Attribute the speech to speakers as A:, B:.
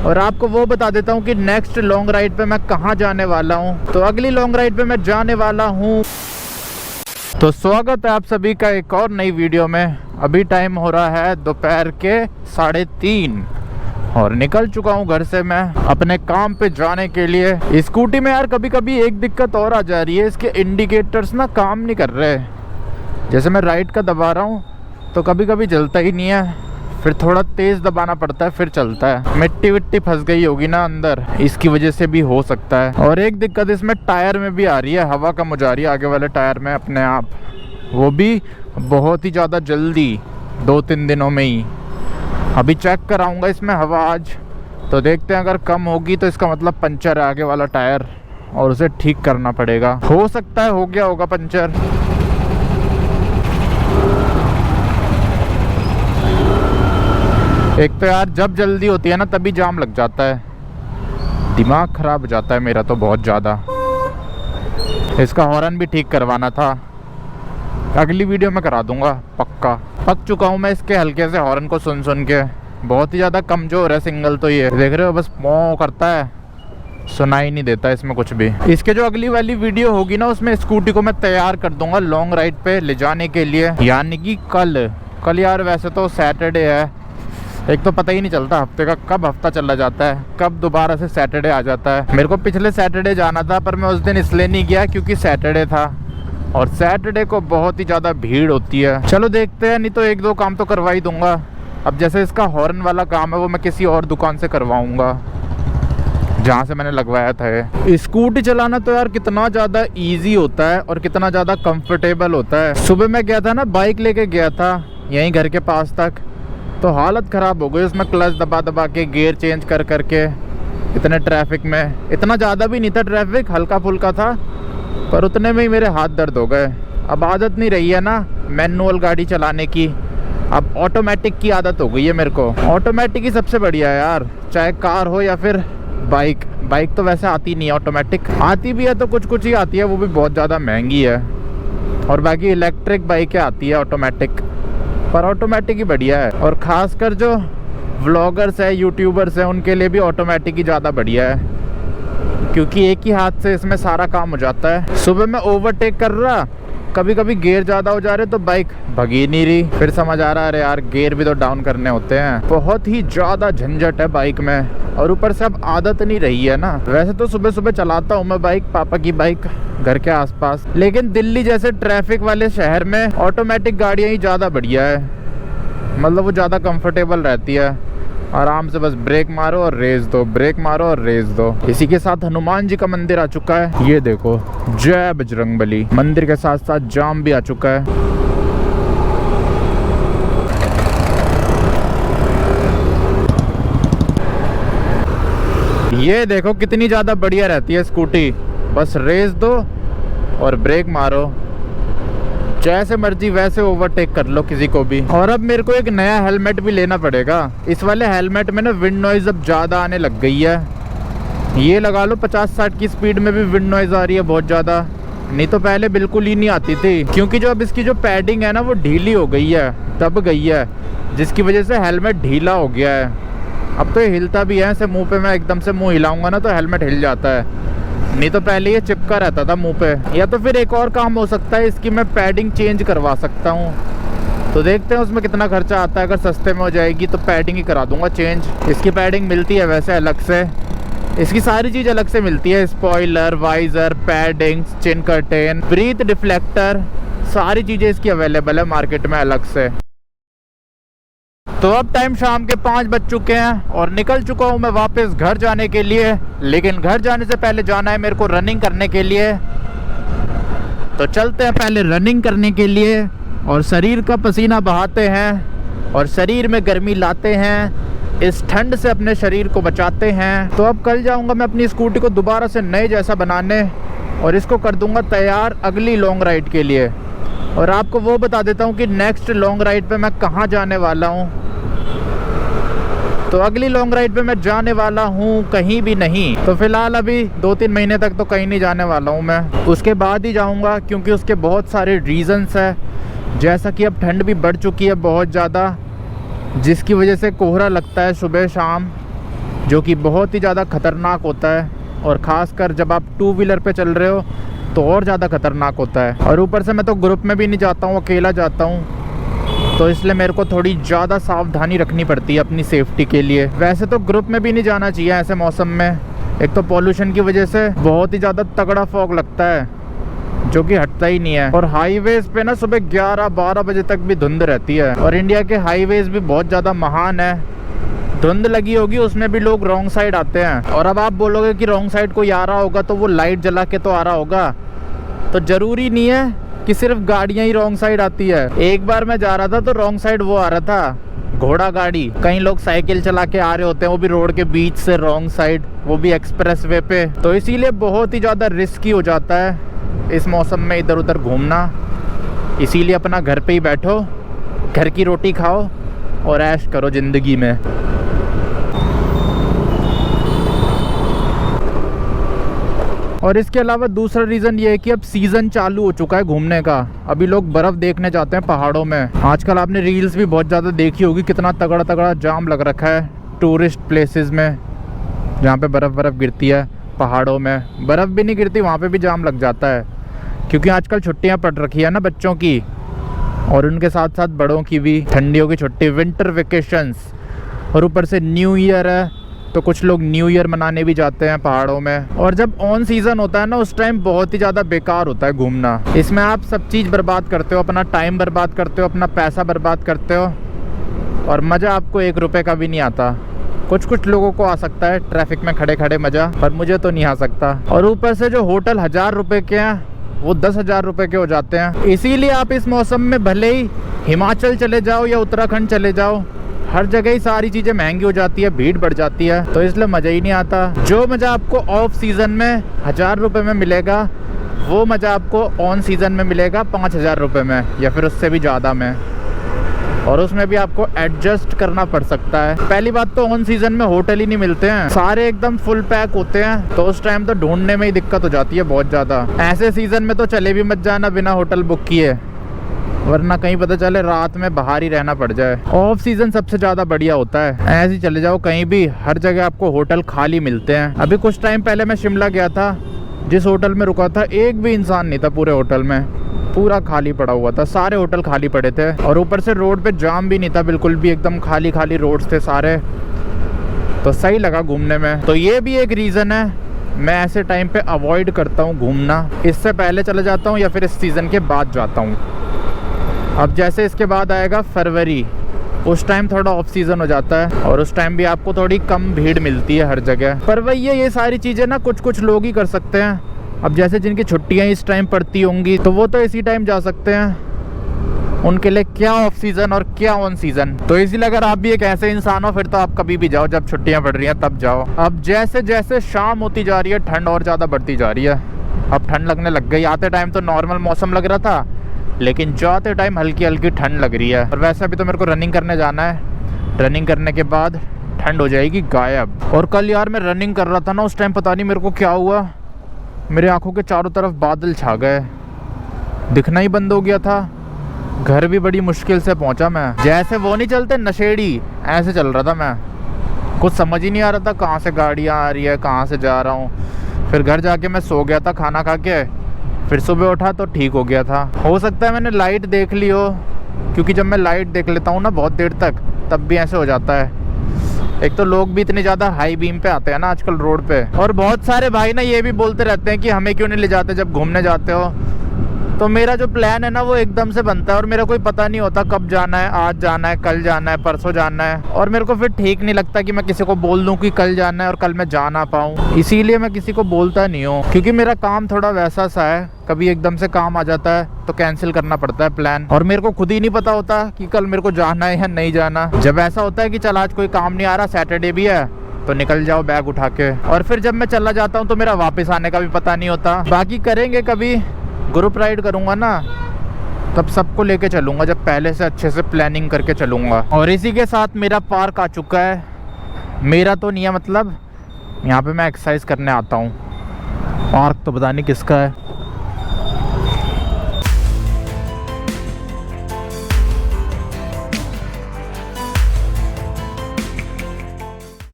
A: और आपको वो बता देता हूँ कि नेक्स्ट लॉन्ग राइड पे मैं कहाँ जाने वाला हूँ। तो अगली लॉन्ग राइड पे मैं जाने वाला हूँ। तो स्वागत है आप सभी का एक और नई वीडियो में। अभी टाइम हो रहा है दोपहर के 3:30 और निकल चुका हूँ घर से मैं अपने काम पे जाने के लिए। स्कूटी में यार कभी कभी एक दिक्कत और आ जा रही है, इसके इंडिकेटर्स ना काम नहीं कर रहे। जैसे मैं राइट का दबा रहा हूँ तो कभी कभी जलता ही नहीं है, फिर थोड़ा तेज़ दबाना पड़ता है फिर चलता है। मिट्टी विट्टी फंस गई होगी ना अंदर, इसकी वजह से भी हो सकता है। और एक दिक्कत इसमें टायर में भी आ रही है, हवा कम हो जा रही है आगे वाले टायर में अपने आप, वो भी बहुत ही ज़्यादा जल्दी 2-3 दिनों में ही। अभी चेक कराऊंगा इसमें हवा आज, तो देखते हैं अगर कम होगी तो इसका मतलब पंचर है आगे वाला टायर और उसे ठीक करना पड़ेगा। हो सकता है हो गया होगा पंचर। एक तो यार जब जल्दी होती है ना तभी जाम लग जाता है, दिमाग ख़राब हो जाता है मेरा तो बहुत ज़्यादा। इसका हॉर्न भी ठीक करवाना था, अगली वीडियो में करा दूंगा पक्का। पक चुका हूँ मैं इसके हल्के से हॉर्न को सुन सुन के, बहुत ही ज़्यादा कमज़ोर है सिंगल। तो ये देख रहे हो बस मौ करता है, सुनाई नहीं देता इसमें कुछ भी। इसके जो अगली वाली वीडियो होगी ना उसमें स्कूटी को मैं तैयार कर दूंगा लॉन्ग राइड पे ले जाने के लिए, यानी कि कल यार वैसे तो सैटरडे है, एक तो पता ही नहीं चलता हफ्ते का कब हफ्ता चला जाता है, कब दोबारा से सैटरडे आ जाता है। मेरे को पिछले सैटरडे जाना था पर मैं उस दिन इसलिए नहीं गया क्योंकि सैटरडे था और सैटरडे को बहुत ही ज़्यादा भीड़ होती है। चलो देखते हैं, नहीं तो 1-2 काम तो करवा ही दूंगा। अब जैसे इसका हॉर्न वाला काम है वो मैं किसी और दुकान से करवाऊँगा जहाँ से मैंने लगवाया था। स्कूटी चलाना तो यार कितना ज़्यादा ईजी होता है और कितना ज़्यादा कंफर्टेबल होता है। सुबह मैं गया था ना, बाइक लेके गया था यहीं घर के पास तक, तो हालत ख़राब हो गई उसमें, क्लच दबा दबा के गियर चेंज कर करके। इतने ट्रैफिक में, इतना ज़्यादा भी नहीं था ट्रैफिक, हल्का फुल्का था, पर उतने में ही मेरे हाथ दर्द हो गए। अब आदत नहीं रही है ना मैनुअल गाड़ी चलाने की, अब ऑटोमेटिक की आदत हो गई है मेरे को। ऑटोमेटिक ही सबसे बढ़िया है यार, चाहे कार हो या फिर बाइक तो वैसे आती नहीं है ऑटोमेटिक, आती भी है तो कुछ कुछ ही आती है, वो भी बहुत ज़्यादा महंगी है। और बाकी इलेक्ट्रिक बाइकें आती है ऑटोमेटिक, पर ऑटोमेटिक ही बढ़िया है। और ख़ासकर जो व्लॉगर्स है, यूट्यूबर्स हैं, उनके लिए भी ऑटोमेटिक ही ज़्यादा बढ़िया है क्योंकि एक ही हाथ से इसमें सारा काम हो जाता है। सुबह मैं ओवरटेक कर रहा, कभी कभी गियर ज़्यादा हो जा रहे तो बाइक भगी नहीं रही, फिर समझ आ रहा है अरे यार गियर भी तो डाउन करने होते हैं। बहुत ही ज़्यादा झंझट है बाइक में, और ऊपर से अब आदत नहीं रही है ना। वैसे तो सुबह सुबह चलाता हूँ मैं बाइक, पापा की बाइक घर के आसपास, लेकिन दिल्ली जैसे ट्रैफिक वाले शहर में ऑटोमेटिक गाड़ियाँ ही ज़्यादा बढ़िया है, मतलब वो ज़्यादा कंफर्टेबल रहती है। आराम से बस ब्रेक मारो और रेस दो, ब्रेक मारो और रेस दो। इसी के साथ हनुमान जी का मंदिर आ चुका है, ये देखो, जय बजरंगबली। मंदिर के साथ साथ जाम भी आ चुका है। ये देखो कितनी ज़्यादा बढ़िया रहती है स्कूटी, बस रेस दो और ब्रेक मारो, जैसे मर्जी वैसे ओवरटेक कर लो किसी को भी। और अब मेरे को एक नया हेलमेट भी लेना पड़ेगा। इस वाले हेलमेट में ना विंड नॉइज़ अब ज़्यादा आने लग गई है, ये लगा लो 50-60 की स्पीड में भी विंड नॉइज़ आ रही है बहुत ज़्यादा, नहीं तो पहले बिल्कुल ही नहीं आती थी। क्योंकि जो अब इसकी जो पैडिंग है ना वो ढीली हो गई है, दब गई है, जिसकी वजह से हेलमेट ढीला हो गया है। अब तो ये हिलता भी है, ऐसे मुँह पे मैं एकदम से मुँह हिलाऊंगा ना तो हेलमेट हिल जाता है, नहीं तो पहले ये चिपका रहता था मुंह पे। या तो फिर एक और काम हो सकता है, इसकी मैं पैडिंग चेंज करवा सकता हूँ, तो देखते हैं उसमें कितना खर्चा आता है। अगर सस्ते में हो जाएगी तो पैडिंग ही करा दूंगा चेंज। इसकी पैडिंग मिलती है वैसे अलग से, इसकी सारी चीज़ अलग से मिलती है, स्पॉइलर, वाइज़र, पैडिंग, चिन कर्टेन, ब्रीथ डिफ्लेक्टर, सारी चीज़ें इसकी अवेलेबल है मार्केट में अलग से। तो अब टाइम शाम के 5 बज चुके हैं और निकल चुका हूँ मैं वापस घर जाने के लिए, लेकिन घर जाने से पहले जाना है मेरे को रनिंग करने के लिए। तो चलते हैं पहले रनिंग करने के लिए और शरीर का पसीना बहाते हैं और शरीर में गर्मी लाते हैं, इस ठंड से अपने शरीर को बचाते हैं। तो अब कल जाऊँगा मैं अपनी स्कूटी को दोबारा से नए जैसा बनाने और इसको कर दूँगा तैयार अगली लॉन्ग राइड के लिए। और आपको वो बता देता हूँ कि नेक्स्ट लॉन्ग राइड पे मैं कहाँ जाने वाला हूँ। तो अगली लॉन्ग राइड पे मैं जाने वाला हूँ कहीं भी नहीं, तो फिलहाल अभी 2-3 महीने तक तो कहीं नहीं जाने वाला हूँ मैं, उसके बाद ही जाऊँगा क्योंकि उसके बहुत सारे रीज़न्स हैं। जैसा कि अब ठंड भी बढ़ चुकी है बहुत ज़्यादा, जिसकी वजह से कोहरा लगता है सुबह शाम, जो कि बहुत ही ज़्यादा ख़तरनाक होता है, और ख़ासकर जब आप 2 व्हीलर पे चल रहे हो तो और ज़्यादा ख़तरनाक होता है। और ऊपर से मैं तो ग्रुप में भी नहीं जाता हूँ, अकेला जाता हूँ, तो इसलिए मेरे को थोड़ी ज़्यादा सावधानी रखनी पड़ती है अपनी सेफ्टी के लिए। वैसे तो ग्रुप में भी नहीं जाना चाहिए ऐसे मौसम में, एक तो पॉल्यूशन की वजह से बहुत ही ज़्यादा तगड़ा फॉग लगता है जो कि हटता ही नहीं है। और हाईवेज पे ना सुबह 11-12 बजे तक भी धुंध रहती है, और इंडिया के हाईवेज भी बहुत ज़्यादा महान है। धुंध लगी होगी उसमें भी लोग रॉन्ग साइड आते हैं, और अब आप बोलोगे कि रॉन्ग साइड कोई आ रहा होगा तो वो लाइट जला के तो आ रहा होगा, तो ज़रूरी नहीं है कि सिर्फ गाड़ियाँ ही रॉन्ग साइड आती है। एक बार मैं जा रहा था तो रॉन्ग साइड वो आ रहा था, घोड़ा गाड़ी। कई लोग साइकिल चला के आ रहे होते हैं, वो भी रोड के बीच से रॉन्ग साइड, वो भी एक्सप्रेस वे पे। तो इसीलिए बहुत ही ज़्यादा रिस्की हो जाता है इस मौसम में इधर उधर घूमना। इसीलिए अपना घर पे ही बैठो, घर की रोटी खाओ और ऐश करो ज़िंदगी में। और इसके अलावा दूसरा रीज़न ये है कि अब सीज़न चालू हो चुका है घूमने का। अभी लोग बर्फ़ देखने जाते हैं पहाड़ों में। आजकल आपने रील्स भी बहुत ज़्यादा देखी होगी, कितना तगड़ा तगड़ा जाम लग रखा है टूरिस्ट प्लेसेस में, जहाँ पे बर्फ़ गिरती है पहाड़ों में। बर्फ़ भी नहीं गिरती, वहाँ पे भी जाम लग जाता है, क्योंकि आजकल छुट्टियाँ पड़ रखी है ना बच्चों की, और उनके साथ साथ बड़ों की भी। ठंडियों की छुट्टी, विंटर वेकेशंस, और ऊपर से न्यू ईयर है तो कुछ लोग न्यू ईयर मनाने भी जाते हैं पहाड़ों में। और जब ऑन सीज़न होता है ना, उस टाइम बहुत ही ज़्यादा बेकार होता है घूमना। इसमें आप सब चीज़ बर्बाद करते हो, अपना टाइम बर्बाद करते हो, अपना पैसा बर्बाद करते हो, और मज़ा आपको 1 रुपये का भी नहीं आता। कुछ लोगों को आ सकता है ट्रैफिक में खड़े खड़े मज़ा, पर मुझे तो नहीं आ सकता। और ऊपर से जो होटल 1000 रुपये के हैं वो 10,000 रुपये के हो जाते हैं। इसीलिए आप इस मौसम में भले ही हिमाचल चले जाओ या उत्तराखंड चले जाओ, हर जगह ही सारी चीज़ें महंगी हो जाती है, भीड़ बढ़ जाती है, तो इसलिए मज़ा ही नहीं आता। जो मज़ा आपको ऑफ सीज़न में 1000 रुपये में मिलेगा, वो मज़ा आपको ऑन सीज़न में मिलेगा 5000 रुपये में, या फिर उससे भी ज़्यादा में। और उसमें भी आपको एडजस्ट करना पड़ सकता है। पहली बात तो ऑन सीज़न में होटल ही नहीं मिलते हैं, सारे एकदम फुल पैक होते हैं, तो उस टाइम तो ढूंढने में ही दिक्कत हो जाती है बहुत ज़्यादा। ऐसे सीज़न में तो चले भी मत जाना बिना होटल बुक किए, वरना कहीं पता चले रात में बाहर ही रहना पड़ जाए। ऑफ सीज़न सबसे ज़्यादा बढ़िया होता है, ऐसे ही चले जाओ कहीं भी, हर जगह आपको होटल खाली मिलते हैं। अभी कुछ टाइम पहले मैं शिमला गया था, जिस होटल में रुका था एक भी इंसान नहीं था पूरे होटल में, पूरा खाली पड़ा हुआ था, सारे होटल खाली पड़े थे। और ऊपर से रोड पे जाम भी नहीं था बिल्कुल भी, एकदम खाली खाली रोड्स थे सारे, तो सही लगा घूमने में। तो ये भी एक रीज़न है, मैं ऐसे टाइम पे अवॉइड करता हूँ घूमना, इससे पहले चले जाता हूँ या फिर इस सीज़न के बाद जाता हूँ। अब जैसे इसके बाद आएगा फरवरी, उस टाइम थोड़ा ऑफ सीज़न हो जाता है, और उस टाइम भी आपको थोड़ी कम भीड़ मिलती है हर जगह। पर वही है, ये सारी चीज़ें ना कुछ लोग ही कर सकते हैं। अब जैसे जिनकी छुट्टियां इस टाइम पड़ती होंगी तो वो तो इसी टाइम जा सकते हैं, उनके लिए क्या ऑफ सीज़न और क्या ऑन सीज़न। तो इसीलिए अगर आप भी एक ऐसे इंसान हो, फिर तो आप कभी भी जाओ, जब छुट्टियां पड़ रही हैं तब जाओ। अब जैसे जैसे शाम होती जा रही है, ठंड और ज़्यादा बढ़ती जा रही है। अब ठंड लगने लग गई, आते टाइम तो नॉर्मल मौसम लग रहा था, लेकिन जाते टाइम हल्की हल्की ठंड लग रही है। और वैसे अभी तो मेरे को रनिंग करने जाना है, रनिंग करने के बाद ठंड हो जाएगी गायब। और कल यार मैं रनिंग कर रहा था ना, उस टाइम पता नहीं मेरे को क्या हुआ, मेरे आंखों के चारों तरफ बादल छा गए, दिखना ही बंद हो गया था। घर भी बड़ी मुश्किल से पहुंचा मैं, जैसे वो नहीं चलते नशेड़ी, ऐसे चल रहा था मैं, कुछ समझ ही नहीं आ रहा था कहाँ से गाड़ियाँ आ रही है, कहाँ से जा रहा हूँ। फिर घर जाके मैं सो गया था खाना खा के, फिर सुबह उठा तो ठीक हो गया था। हो सकता है मैंने लाइट देख ली हो, क्योंकि जब मैं लाइट देख लेता हूँ ना बहुत देर तक, तब भी ऐसे हो जाता है। एक तो लोग भी इतने ज़्यादा हाई बीम पे आते हैं ना आजकल रोड पे, और बहुत सारे भाई ना ये भी बोलते रहते हैं कि हमें क्यों नहीं ले जाते जब घूमने जाते हो। तो मेरा जो प्लान है ना वो एकदम से बनता है, और मेरा कोई पता नहीं होता कब जाना है, आज जाना है, कल जाना है, परसों जाना है। और मेरे को फिर ठीक नहीं लगता कि मैं किसी को बोल दूं कि कल जाना है और कल मैं जा ना पाऊँ, इसीलिए मैं किसी को बोलता नहीं हूँ। क्योंकि मेरा काम थोड़ा वैसा सा है, कभी एकदम से काम आ जाता है तो कैंसिल करना पड़ता है प्लान, और मेरे को खुद ही नहीं पता होता कि कल मेरे को जाना है या नहीं जाना। जब ऐसा होता है कि चल आज कोई काम नहीं आ रहा, सैटरडे भी है, तो निकल जाओ बैग उठा के। और फिर जब मैं चला जाता हूँ तो मेरा वापस आने का भी पता नहीं होता। बाकी करेंगे कभी ग्रुप राइड करूँगा ना, तब सबको लेके चलूँगा, जब पहले से अच्छे से प्लानिंग करके चलूँगा। और इसी के साथ मेरा पार्क आ चुका है, मेरा तो नहीं है, मतलब यहाँ पे मैं एक्सरसाइज करने आता हूँ, पार्क तो पता नहीं किसका है।